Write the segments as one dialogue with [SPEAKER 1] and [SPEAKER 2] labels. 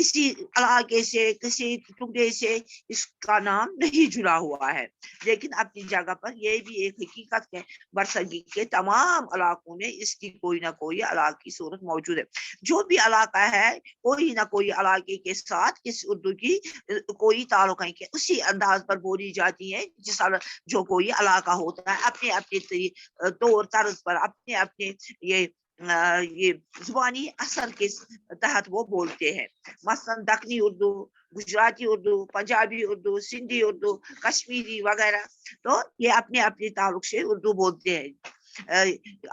[SPEAKER 1] کسی علاقے سے کسی ٹکڑے سے اس کا نام نہیں جڑا ہوا ہے، لیکن اپنی جگہ پر یہ بھی ایک حقیقت ہے، برصغیر کے تمام علاقوں میں اس کی کوئی نہ کوئی علاقائی صورت موجود ہے۔ جو بھی علاقہ ہے کوئی نہ کوئی علاقے کے ساتھ اس اردو کی کوئی تعلق ہے کہ اسی انداز پر بولی جاتی ہے جس جو کوئی علاقہ ہوتا ہے، اپنے اپنے طور طرز پر اپنے اپنے یہ زبانی اثر کے تحت وہ بولتے ہیں۔ مثلاً دکنی اردو، گجراتی اردو، پنجابی اردو، سندھی اردو، کشمیری وغیرہ، تو یہ اپنے اپنے تعلق سے اردو بولتے ہیں۔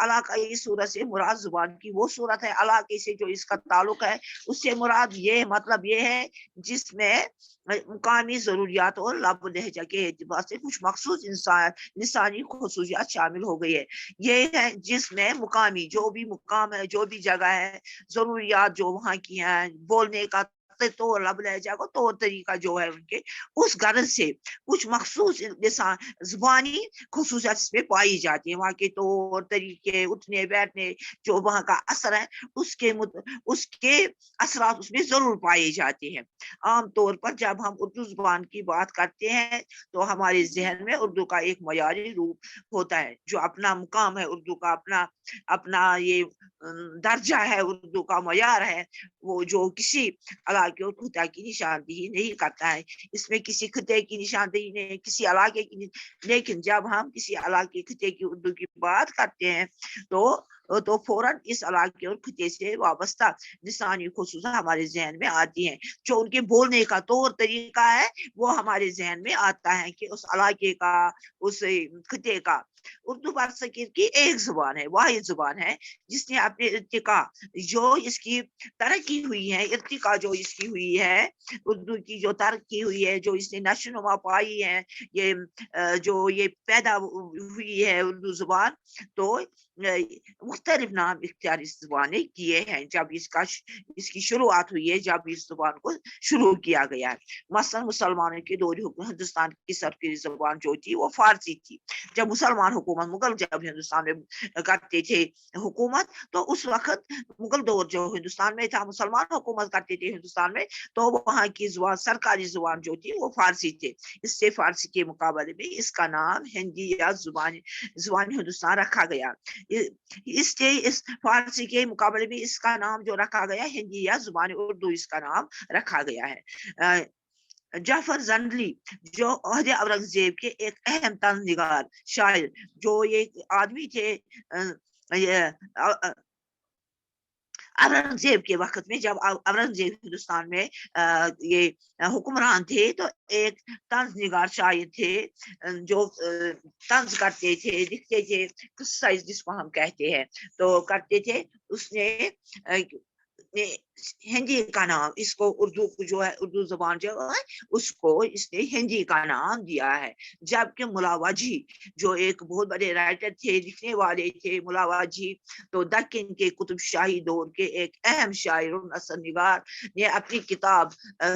[SPEAKER 1] علاقائی صورت سے مراد زبان کی وہ صورت ہے، علاقے سے جو اس کا تعلق ہے اس سے مراد یہ مطلب یہ ہے جس میں مقامی ضروریات اور لب لہجہ کے اعتبار سے کچھ مخصوص لسانی خصوصیات شامل ہو گئی ہے۔ یہ ہے جس میں مقامی جو بھی مقام ہے، جو بھی جگہ ہے، ضروریات جو وہاں کی ہیں، بولنے کا طور لب لہجہ کو طور طریقہ جو ہے ان کے، اس غرض سے کچھ مخصوص زبانی خصوصیات اس میں پائی جاتی ہیں۔ وہاں کے طور طریقے، اٹھنے بیٹھنے، جو وہاں کا اثر ہے اس کے اثرات اس میں ضرور پائے جاتے ہیں۔ عام طور پر جب ہم اردو زبان کی بات کرتے ہیں تو ہمارے ذہن میں اردو کا ایک معیاری روپ ہوتا ہے، جو اپنا مقام ہے اردو کا، اپنا یہ درجہ ہے اردو کا، معیار ہے، وہ جو کسی علاقے اور خطے کی نشاندہی نہیں کرتا ہے۔ اس میں کسی خطے کی نشاندہی نہیں، کسی علاقے کی، لیکن جب ہم کسی علاقے خطے کی اردو کی بات کرتے ہیں تو فوراً اس علاقے اور خطے سے وابستہ لسانی خصوصیات ہمارے ذہن میں آتی ہیں۔ جو ان کے بولنے کا طور طریقہ ہے وہ ہمارے ذہن میں آتا ہے کہ اس علاقے کا، اس خطے کا۔ اردو برصغیر کی ایک زبان ہے، واحد زبان ہے جس نے اپنے ارتقاء جو اس کی ترقی ہوئی ہے، ارتقاء جو اس کی ہوئی ہے، اردو کی جو ترقی ہوئی ہے، جو اس نے نشو و نما پائی ہے، یہ پیدا ہوئی ہے اردو زبان، تو مختلف نام اختیار اس زبان نے کیے ہیں جب اس کی شروعات ہوئی ہے، جب اس زبان کو شروع کیا گیا ہے۔ مثلا مسلمانوں کے دور ہندوستان کی سرکاری زبان جو تھی وہ فارسی تھی۔ جب مسلمان حکومت، مغل جب ہندوستان میں کرتے تھے حکومت، تو اس وقت مغل دور جو ہندوستان میں تھا، مسلمان حکومت کرتے تھے ہندوستان میں، تو وہاں کی زبان، سرکاری زبان جو تھی وہ فارسی تھی۔ اس سے فارسی کے مقابلے میں اس کا نام ہندی یا زبان ہندوستان رکھا گیا۔ اس فارسی کے مقابلے میں اس کا نام جو رکھا گیا ہندی یا زبان اردو اس کا نام رکھا گیا ہے۔ جعفر زندلی جو عہد اورنگزیب کے ایک اہم طنز نگار شاعر، جو ایک آدمی تھے اورنگزیب کے وقت میں، جب اورنگزیب ہندوستان میں یہ حکمران تھے، تو ایک طنز نگار شاعر تھے جو طنز کرتے تھے، لکھتے تھے، قصہ جس کو ہم کہتے ہیں تو کرتے تھے۔ اس نے ہندی کا نام اس کو، اردو جو ہے، اردو زبان جو ہے اس کو اس نے ہندی کا نام دیا ہے۔ جبکہ ملا واجی جو ایک بہت بڑے رائٹر تھے، لکھنے والے تھے، ملا واجی تو دکن کے قطب شاہی دور کے ایک اہم شاعر و نثر نگار نے اپنی کتاب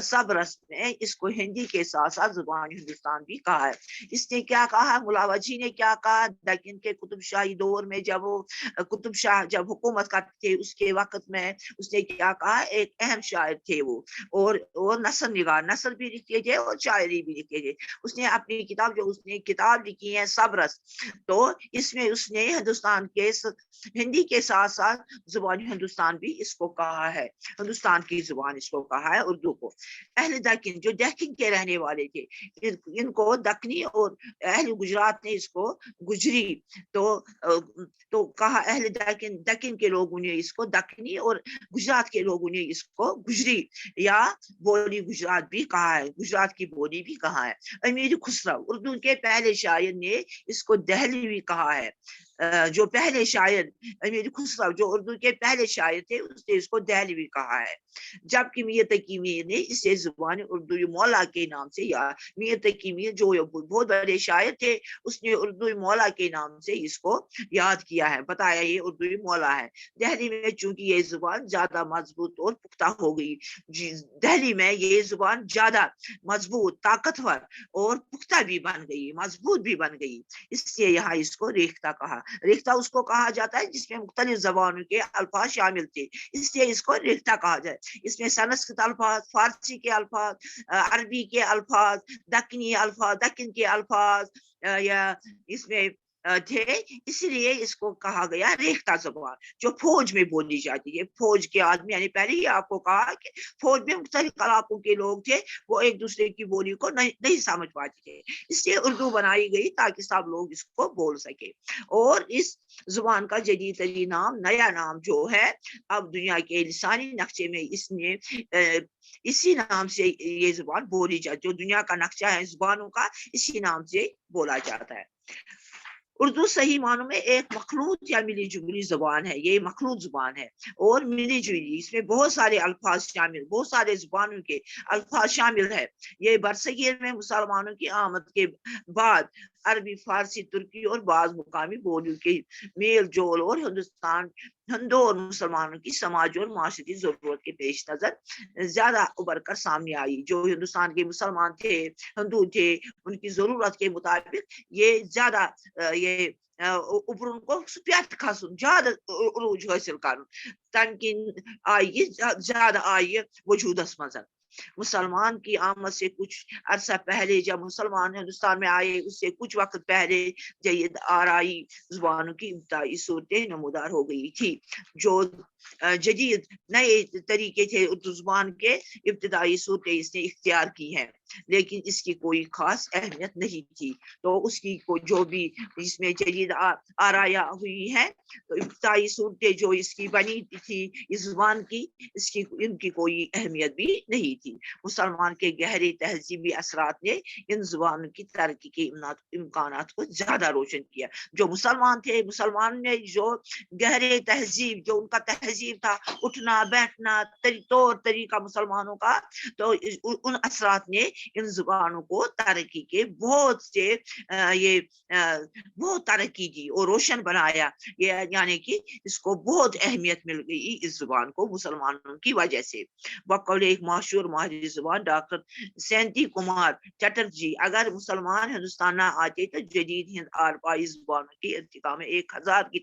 [SPEAKER 1] صبرس میں اس کو ہندی کے ساتھ ساتھ زبان ہندوستان بھی کہا ہے۔ اس نے کیا کہا، ملا واجی نے کیا کہا، دکن کے قطب شاہی دور میں جب وہ قطب شاہ جب حکومت کرتے تھے اس کے وقت میں اس نے کیا کہا، ایک اہم شاعر تھے وہ، اور نثر نگار، نثر بھی لکھتے تھے اور شاعری بھی لکھتے تھے۔ اس نے اپنی کتاب جو اس نے کتاب لکھی ہے صبرس، تو اس میں اس نے ہندوستان کے ہندی کے ساتھ ساتھ زبان ہندوستان بھی اس کو کہا ہے، ہندوستان کی زبان اس کو کہا ہے اردو کو۔ اہل دکن جو دکن کے رہنے والے تھے، ان کو دکنی، اور اہل گجرات نے اس کو گجری تو کہا، اہل دکن کے لوگوں نے اس کو دکنی اور گجرات کے لوگوں نے اس کو گجری یا بولی گجرات بھی کہا ہے، گجرات کی بولی بھی کہا ہے۔ امیر خسرو اردو کے پہلے شاعر نے اس کو دہلوی کہا ہے۔ جو پہلے شاعر امیر خسرو جو اردو کے پہلے شاعر تھے، اس نے اس کو دہلوی کہا ہے۔ جبکہ میاں تقی میر نے اسے زبان اردو مولا کے نام سے، یا میاں تقی میر جو بہت بڑے شاعر تھے، اس نے اردو مولا کے نام سے اس کو یاد کیا ہے، بتایا یہ اردو مولا ہے۔ دہلی میں چونکہ یہ زبان زیادہ مضبوط اور پختہ ہو گئی، دہلی میں یہ زبان زیادہ مضبوط، طاقتور اور پختہ بھی بن گئی، مضبوط بھی بن گئی، اس لیے یہاں اس کو ریختہ کہا۔ ریختہ اس کو کہا جاتا ہے جس میں مختلف زبانوں کے الفاظ شامل تھے، اس لیے اس کو ریختہ کہا جائے. اس میں سنسکرت الفاظ، فارسی کے الفاظ، عربی کے الفاظ، دکنی الفاظ، دکن کے الفاظ یا اس میں تھے، اس لیے اس کو کہا گیا ریختہ زبان جو فوج میں بولی جاتی ہے. فوج کے آدمی، یعنی پہلے ہی آپ کو کہا کہ فوج میں مختلف علاقوں کے لوگ تھے، وہ ایک دوسرے کی بولی کو نہیں سمجھ پاتے تھے، اس لیے اردو بنائی گئی تاکہ سب لوگ اس کو بول سکے. اور اس زبان کا جدید ترین نام، نیا نام جو ہے، اب دنیا کے لسانی نقشے میں اس نے اسی نام سے یہ زبان بولی جاتی ہے. جو دنیا کا نقشہ ہے زبانوں کا، اسی نام سے بولا جاتا ہے. اردو صحیح معنوں میں ایک مخلوط یا ملی جلی زبان ہے. یہ مخلوط زبان ہے اور ملی جلی، اس میں بہت سارے الفاظ شامل، بہت سارے زبانوں کے الفاظ شامل ہے. یہ برصغیر میں مسلمانوں کی آمد کے بعد عربی، فارسی، ترکی اور بعض مقامی بولیوں کے میل جول اور ہندو اور مسلمانوں کی سماجی اور معاشرتی ضرورت کے پیش نظر زیادہ ابھر کر سامنے آئی. جو ہندوستان کے مسلمان تھے، ہندو تھے، ان کی ضرورت کے مطابق یہ زیادہ یہ اوپر کو سپیت کھسن، زیادہ عروج حاصل کرن، تمکن آئی زیادہ آئی وجودس مز. مسلمان کی آمد سے کچھ عرصہ پہلے جب مسلمان ہندوستان میں آئے، اس سے کچھ وقت پہلے جدید آرائی زبانوں کی ابتدائی صورتیں نمودار ہو گئی تھی. جو جدید نئے طریقے تھے اردو زبان کے، ابتدائی صورتیں اس نے اختیار کی ہیں، لیکن اس کی کوئی خاص اہمیت نہیں تھی. تو اس کی جو بھی اس میں جدید آرایا ہوئی ہے، تو ابتدائی صورتیں جو اس کی بنی تھی اس زبان کی، ان کی کوئی اہمیت بھی نہیں تھی. مسلمان کے گہرے تہذیبی اثرات نے ان زبانوں کی ترقی کے امکانات کو زیادہ روشن کیا. جو مسلمان تھے، مسلمان نے جو گہرے تہذیب، جو ان کا تہذیب تھا، اٹھنا بیٹھنا، طور طریقہ مسلمانوں کا، تو ان اثرات نے ان زبانوں کو ترقی کے بہت سے بہت ترقی دی اور روشن بنایا. یعنی کہ اس کو بہت اہمیت مل گئی اس زبان کو مسلمانوں کی وجہ سے. بقول ایک مشہور ماہر زبان ڈاکٹر سینتی کمار چٹرجی، اگر مسلمان ہندوستان نہ آتے تو جدید ہند آرپائی زبانوں کے ارتقاء میں 1000 کی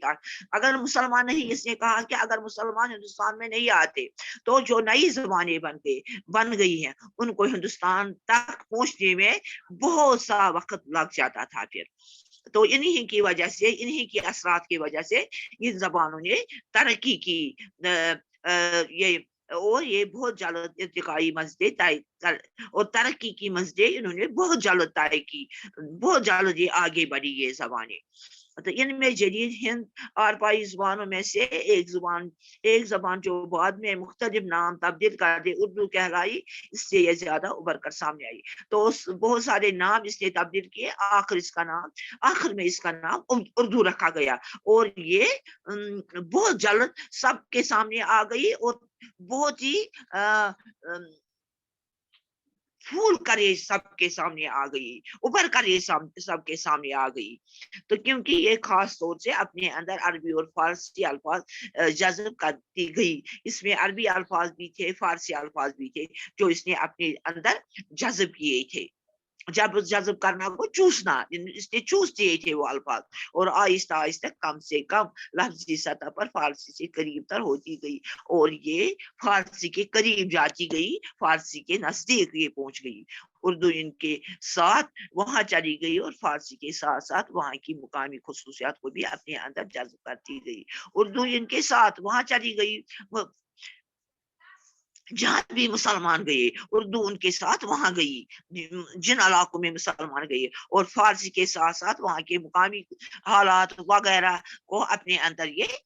[SPEAKER 1] اگر مسلمان نہیں، اس نے کہا کہ اگر مسلمان ہندوستان میں نہیں آتے تو جو نئی زبانیں بن گئی ہیں، ان کو ہندوستان تک پہنچنے میں بہت سا وقت لگ جاتا تھا. پھر تو انہی کی وجہ سے، انہی کے اثرات کی وجہ سے ان زبانوں نے ترقی کی، یہ بہت جلد ارتقائی منزلیں طے اور ترقی کی منزلیں انہوں نے بہت جلد طے کی، بہت جلد یہ آگے بڑھی یہ زبانیں. تو ان میں جدید ہند آرپائی زبانوں میں سے ایک زبان جو بعد میں مختلف نام تبدیل کر دے اردو کہلائی، اس سے یہ زیادہ ابھر کر سامنے آئی. تو بہت سارے نام اس نے تبدیل کیے، آخر میں اس کا نام اردو رکھا گیا، اور یہ بہت جلد سب کے سامنے آ گئی اور بہت ہی پھول کر یہ سب کے سامنے آ گئی، ابھر کر یہ سب کے سامنے آ گئی. تو کیونکہ یہ خاص طور سے اپنے اندر عربی اور فارسی الفاظ جذب کرتی گئی. اس میں عربی الفاظ بھی تھے، فارسی الفاظ بھی تھے جو اس نے اپنے اندر جذب کیے تھے. جذب کرنا کو چوسنا، اس نے چوس دیے تھے وہ الفاظ، اور آہستہ آہستہ کم سے کم لفظی سطح پر فارسی سے قریب تر ہوتی گئی، اور یہ فارسی کے قریب جاتی گئی، فارسی کے نزدیک یہ پہنچ گئی. اردو ان کے ساتھ وہاں چلی گئی اور فارسی کے ساتھ ساتھ وہاں کی مقامی خصوصیات کو بھی اپنے اندر جذب کرتی گئی. اردو ان کے ساتھ وہاں چلی گئی جہاں بھی مسلمان گئے، اردو ان کے ساتھ وہاں گئی جن علاقوں میں مسلمان گئے، اور فارسی کے ساتھ ساتھ وہاں کے مقامی حالات وغیرہ کو اپنے اندر یہ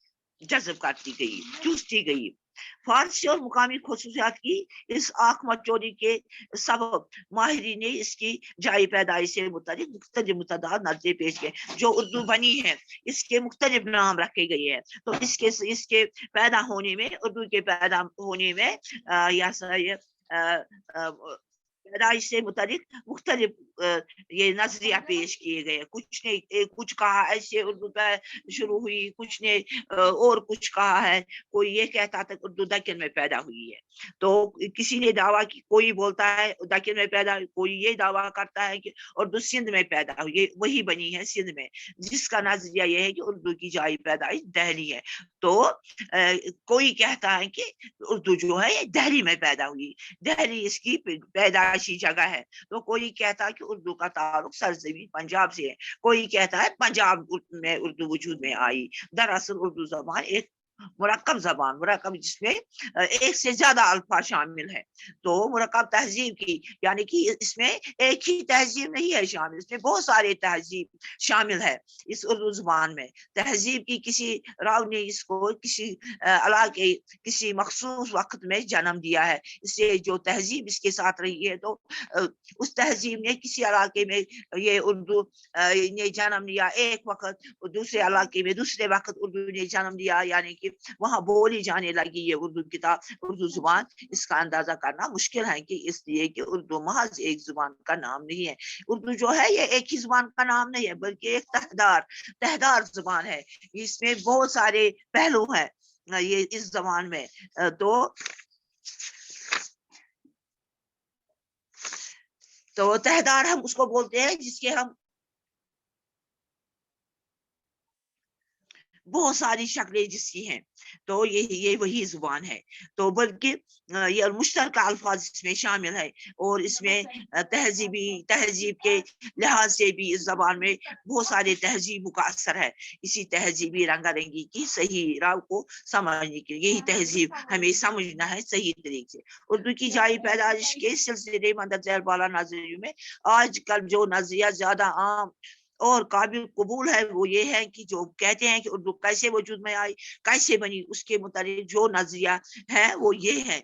[SPEAKER 1] جذب کرتی گئی، چوستی گئی. فارسی اور مقامی خصوصیات کی اس آنکھ مچولی کے سبب ماہرین نے اس کی جائے پیدائش سے مختلف متعدد نظریے پیش کیے. جو اردو بنی ہے اس کے مختلف نام رکھے گئے ہیں. تو اس کے پیدا ہونے میں، اردو کے پیدا ہونے میں پیدائش سے متعلق مختلف یہ نظریہ پیش کیے گئے. کچھ نے کچھ کہا ایسے اردو شروع ہوئی, کچھ نے اور کچھ کہا ہے. کوئی یہ کہتا تھا کہ اردو دکن میں پیدا ہوئی ہے, تو کسی نے دعویٰ کی, کوئی بولتا ہے دکن میں پیدا, کوئی یہ دعویٰ کرتا ہے کہ اردو سندھ میں پیدا ہوئی, وہی بنی ہے سندھ میں, جس کا نظریہ یہ ہے کہ اردو کی جائے پیدائش دہلی ہے. تو کوئی کہتا ہے کہ اردو جو ہے یہ دہلی میں پیدا ہوئی, دہلی اس کی پیدائشی جگہ ہے. تو کوئی کہتا ہے کہ اردو کا تعلق سرزمین پنجاب سے ہے, کوئی کہتا ہے پنجاب میں اردو وجود میں آئی. دراصل اردو زبان ایک مرکب زبان, مرکب جس میں ایک سے زیادہ الفاظ شامل ہے. تو مرکب تہذیب کی یعنی کہ اس میں ایک ہی تہذیب نہیں ہے شامل, اس میں بہت سارے تہذیب شامل ہے اس اردو زبان میں. تہذیب کی کسی راو نے اس کو کسی علاقے کسی مخصوص وقت میں جنم دیا ہے, اس سے جو تہذیب اس کے ساتھ رہی ہے تو اس تہذیب نے کسی علاقے میں یہ اردو نے جنم لیا ایک وقت, دوسرے علاقے میں دوسرے وقت اردو نے جنم لیا, یعنی کہ وہاں بولی جانے لگی یہ اردو کتاب, اردو زبان. اس کا اندازہ کرنا مشکل ہے کہ اس لیے کہ اردو محض ایک زبان کا نام نہیں ہے. اردو جو ہے یہ ایک ہی زبان کا نام نہیں ہے بلکہ ایک تہدار زبان ہے. اس میں بہت سارے پہلو ہیں یہ اس زبان میں. تو تہدار ہم اس کو بولتے ہیں جس کے ہم بہت ساری شکلیں جس کی ہیں, تو یہ وہی زبان ہے. تو بلکہ یہ مشترکہ الفاظ اس میں شامل ہے, اور اس میں تہذیب کے لحاظ سے بھی اس زبان میں بہت سارے تہذیبوں کا اثر ہے. اسی تہذیبی رنگا رنگی کی صحیح راہ کو سمجھنے کے یہی تہذیب ہمیں سمجھنا ہے صحیح طریقے سے. اردو کی جائے پیدائش کے سلسلے مندرجہ بالا نظریوں میں آج کل جو نظریہ زیادہ عام اور قابل قبول ہے وہ یہ ہے کہ جو کہتے ہیں کہ اردو کیسے وجود میں آئی, کیسے بنی, اس کے متعلق جو نظریہ ہے وہ یہ ہے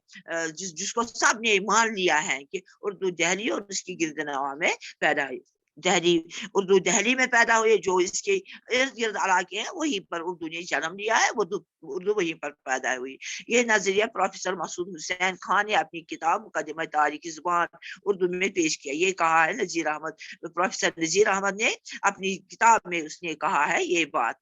[SPEAKER 1] جس کو سب نے مان لیا ہے کہ اردو دہلی اور اس کی گردنواں میں پیدا ہوئی. اردو دہلی میں پیدا ہوئی, جو اس کے ارد گرد علاقے ہیں وہیں پر اردو نے جنم لیا ہے, اردو وہیں پر پیدا ہوئی. یہ نظریہ پروفیسر مسعود حسین خان نے اپنی کتاب مقدمہ تاریخ زبان اردو میں پیش کیا. یہ کہا ہے پروفیسر نذیر احمد نے اپنی کتاب میں, اس نے کہا ہے یہ بات.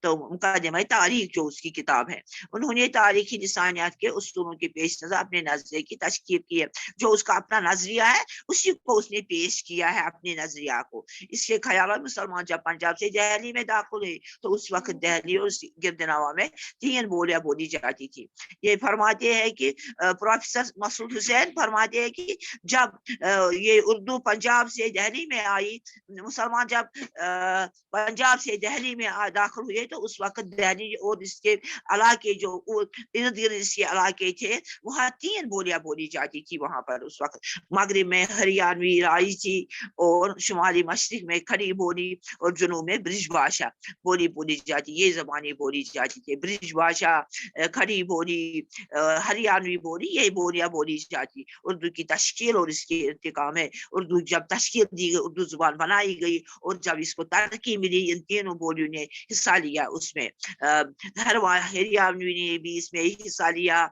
[SPEAKER 1] تو مقدمہ تاریخ جو اس کی کتاب ہے, انہوں نے تاریخی لسانیات کے اصولوں کے پیش نظر اپنے نظریے کی تشکیل کی ہے. جو اس کا اپنا نظریہ ہے اسی کو اس نے پیش کیا ہے اپنے نظریہ کو. اس کے خیال میں مسلمان جب پنجاب سے دہلی میں داخل ہوئے تو اس وقت دہلی اور اس گردنواں میں 3 بولیاں بولی جاتی تھی. یہ فرماتے ہیں کہ پروفیسر مسعود حسین فرماتے ہیں کہ جب یہ اردو پنجاب سے دہلی میں آئی, مسلمان جب پنجاب سے دہلی میں داخل ہوئے تو اس وقت دہلی اور اس کے علاقے جو ارد گرد اس کے علاقے تھے وہاں 3 بولیاں بولی جاتی تھی. وہاں پر اس وقت مغرب میں ہریانوی رائجی اور شمالی مشرق میں کھڑی بولی اور جنوب میں برج بھاشا بولی جاتی. یہ زبانیں بولی جاتی تھی, برج بھاشا, کھڑی بولی, ہریانوی بولی, یہ بولیاں بولی جاتی. اردو کی تشکیل اور اس کے ارتقاء میں اردو جب تشکیل دی گئی, اردو زبان بنائی گئی اور جب اس کو ترقی ملی, ان 3 بولیوں نے حصہ لیا. اس میں ہریانوی نے بھی اس میں حصہ لیا,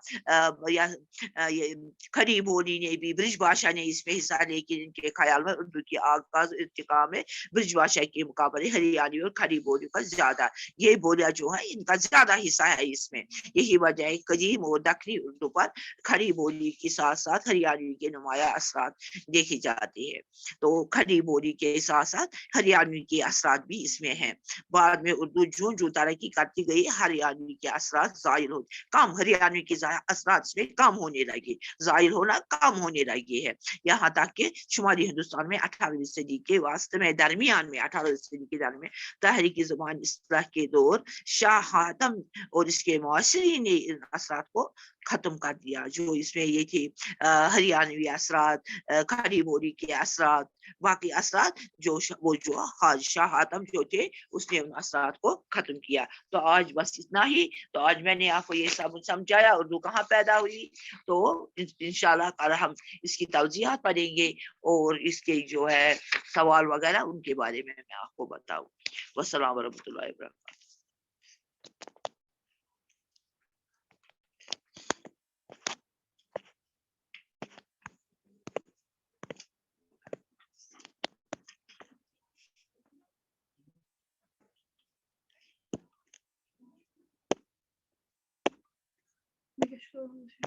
[SPEAKER 1] کھڑی بولی نے بھی, برج بھاشا نے اس میں حصہ, لیکن ان کے خیال میں اردو کی آغاز ارتقاء میں برج بھاشا کے مقابلے ہریانوی اور کھڑی بولیوں کا زیادہ, یہ بولیاں جو ہے ان کا زیادہ حصہ ہے اس میں. یہی وجہ ہے قدیم اور دکنی اردو پر کھڑی بولی کے ساتھ ساتھ ہریانوی کے نمایاں اثرات دیکھے جاتے ہیں. تو کھڑی بولی کے ساتھ ساتھ ہریانوی کے اثرات بھی اس میں ہیں. بعد میں اردو جو ترقی کرتی گئی, ہریانوی کے اثرات زائل ہو کم, ہریانوی کے اثرات اس میں کم ہونے لگے, زائل ہونا کم ہونے لگے ہے. یہاں تک کہ شمالی ہندوستان میں 18ویں صدی کے واسطے میں درمیان میں 18ویں صدی کے درمیان تحریکی زبان اصلاح کے دور شاہ حاتم اور اس کے معاصرین نے ان اثرات کو ختم کر دیا. جو اس میں یہ تھی ہریانوی اثرات, کھڑی بولی کے اثرات, باقی اثرات جو شاہ حاتم جو تھے اس نے ان اثرات کو ختم کیا. تو آج بس اتنا ہی. تو آج میں نے آپ کو یہ سب سمجھایا اردو کہاں پیدا ہوئی. تو انشاءاللہ کل ہم اس کی توضیحات پڑھیں گے اور اس کے جو ہے سوال وغیرہ ان کے بارے میں آپ کو بتاؤں. والسلام ورحمۃ اللہ وبرکاتہ.
[SPEAKER 2] شور